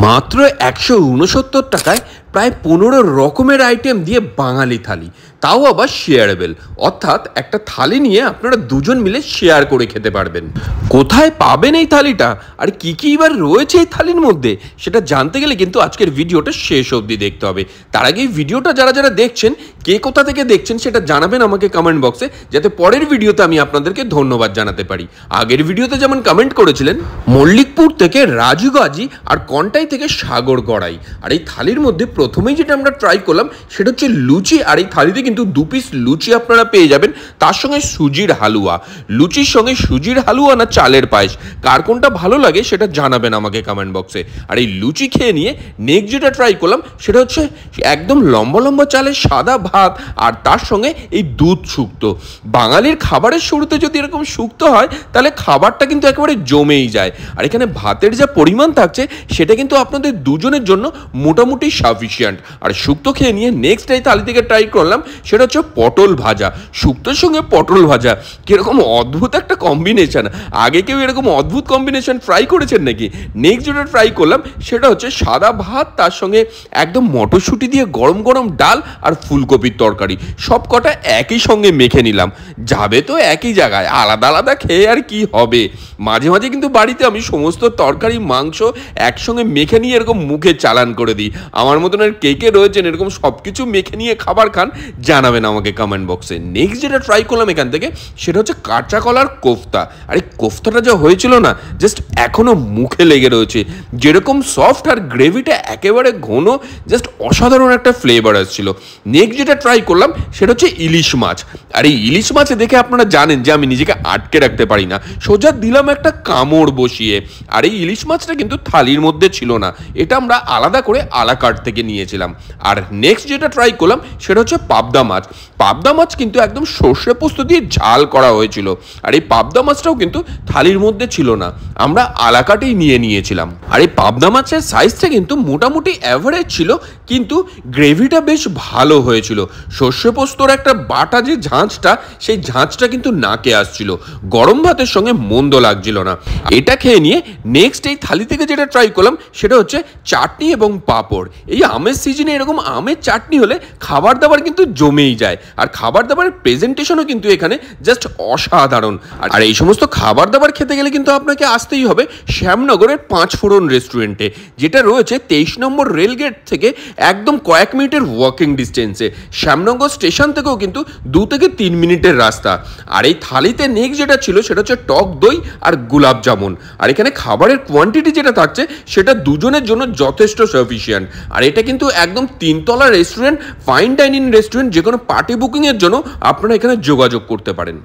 মাত্র ১৬৯ টাকায় প্রায় ১৫ রকমের আইটেম দিয়ে বাঙালি থালি, তাও আবার শেয়ারেবল, অর্থাৎ একটা থালি নিয়ে আপনারা দুজন মিলে শেয়ার করে খেতে পারবেন। কোথায় পাবেন এই থালিটা আর কি কি এবার রয়েছে এই থালির মধ্যে সেটা জানতে গেলে কিন্তু আজকের ভিডিওটা শেষ অবধি দেখতে হবে। তার আগে এই ভিডিওটা যারা যারা দেখছেন, কে কোথা থেকে দেখছেন সেটা জানাবেন আমাকে কমেন্ট বক্সে, যাতে পরের ভিডিওতে আমি আপনাদেরকে ধন্যবাদ জানাতে পারি। আগের ভিডিওতে যেমন কমেন্ট করেছিলেন মল্লিকপুর থেকে রাজু গাজী আর কন্টাই থেকে সাগর গড়াই। আর এই থালির মধ্যে প্রথমেই যেটা আমরা ট্রাই করলাম সেটা হচ্ছে লুচি। আর এই থালিতে কিন্তু 2 পিস লুচি আপনারা পেয়ে যাবেন, তার সঙ্গে সুজির হালুয়া। লুচির সঙ্গে সুজির হালুয়া না চালের পায়েস, কার কোনটা ভালো লাগে সেটা জানাবেন আমাকে কমেন্ট বক্সে। আর এই লুচি খেয়ে নিয়ে নেক্সট যেটা ট্রাই করলাম সেটা হচ্ছে একদম লম্বা লম্বা চালের সাদা ভাত, আর তার সঙ্গে এই দুধ শুক্তো। বাঙালির খাবারের শুরুতে যদি এরকম শুক্তো হয় তাহলে খাবারটা কিন্তু একেবারে জমেই যায়। আর এখানে ভাতের যা পরিমাণ থাকছে সেটা কিন্তু আপনাদের দুজনের জন্য মোটামুটি সাফিসিয়েন্ট। আর শুক্তো খেয়ে নিয়ে নেক্সট এই থালি থেকে ট্রাই করলাম সেটা হচ্ছে পটল ভাজা। শুক্তোর সঙ্গে পটল ভাজা কিরকম অদ্ভুত একটা কম্বিনেশন, আগে কেউ এরকম অদ্ভুত কম্বিনেশন ট্রাই করেছেন নাকি? নেক্সট যেটা ট্রাই করলাম সেটা হচ্ছে সাদা ভাত, তার সঙ্গে একদম মটরশুঁটি দিয়ে গরম গরম ডাল আর ফুলকপির তরকারি, সব কটা একই সঙ্গে মেখে নিলাম। যাবে তো একই জায়গায়, আলাদা আলাদা খেয়ে আর কি হবে। মাঝে মাঝে কিন্তু বাড়িতে আমি সমস্ত তরকারি মাংস একসঙ্গে মেখে নিয়ে এরকম মুখে চালান করে দিই। আমার মতন আর কে কে রয়েছেন এরকম সব কিছু মেখে নিয়ে খাবার খান, জানাবেন আমাকে কমেন্ট বক্সে। নেক্সট যেটা ট্রাই করলাম এখান থেকে সেটা হচ্ছে কাঁচা কলার কোফতা। আর এই কোফতাটা যা হয়েছিল না, জাস্ট এখনও মুখে লেগে রয়েছে, যেরকম সফট আর গ্রেভিটা একেবারে ঘন, জাস্ট অসাধারণ একটা ফ্লেভার আসছিল। নেক্সট যেটা ট্রাই করলাম সেটা হচ্ছে ইলিশ মাছ। আর এই ইলিশ মাছে দেখে আপনারা জানেন যে আমি নিজেকে আটকে রাখতে পারি না, সোজা দিলাম একটা কামড় বসিয়ে। আর এই ইলিশ মাছটা কিন্তু থালির মধ্যে ছিল না, এটা আমরা আলাদা করে আলাকার্ট থেকে নিয়েছিলাম। আর নেক্সট যেটা ট্রাই করলাম সেটা হচ্ছে পাবদা মাছ। পাবদা মাছ কিন্তু একদম সর্ষে পোস্ত দিয়ে ঝাল করা হয়েছিল। আর এই পাবদা মাছটাও কিন্তু থালির মধ্যে ছিল না, আমরা আলাকাটেই নিয়েছিলাম। আর এই পাবদা মাছের সাইজটা কিন্তু মোটামুটি অ্যাভারেজ ছিল, কিন্তু গ্রেভিটা বেশ ভালো হয়েছিল। সর্ষে পোস্তর একটা বাটা যে ঝাঁঝটা, সেই ঝাঁঝটা কিন্তু নাকে আসছিল, গরম ভাতের সঙ্গে মন্দ লাগছিল না। এটা খেয়ে নিয়ে নেক্সট এই থালি থেকে যেটা ট্রাই করলাম সেটা হচ্ছে চাটনি এবং পাঁপড়। এই আমের সিজনে এরকম আমের চাটনি হলে খাবার দাবার কিন্তু জমেই যায়। আর খাবার দাবারের প্রেজেন্টেশনও কিন্তু এখানে জাস্ট অসাধারণ। আর এই সমস্ত খাবার দাবার খেতে গেলে কিন্তু আপনাকে আসতেই হবে শ্যামনগরের 5 ফোড়ন রেস্টুরেন্টে, যেটা রয়েছে 23 নম্বর রেলগেট থেকে একদম কয়েক মিনিটের ওয়াকিং ডিস্টেন্সে। শ্যামনগর স্টেশন থেকেও কিন্তু 2 থেকে 3 মিনিটের রাস্তা। আর এই থালিতে নেক্সট যেটা ছিল সেটা হচ্ছে টক দই আর গোলাপ জামুন। আর এখানে খাবারের কোয়ান্টিটি যেটা থাকছে সেটা দুজনের জন্য যথেষ্ট সাফিসিয়েন্ট। আর এটা কিন্তু একদম 3 তলা রেস্টুরেন্ট, ফাইন ডাইনিং রেস্টুরেন্ট, যে কোনো পার্টি বুকিংয়ের জন্য আপনারা এখানে যোগাযোগ করতে পারেন।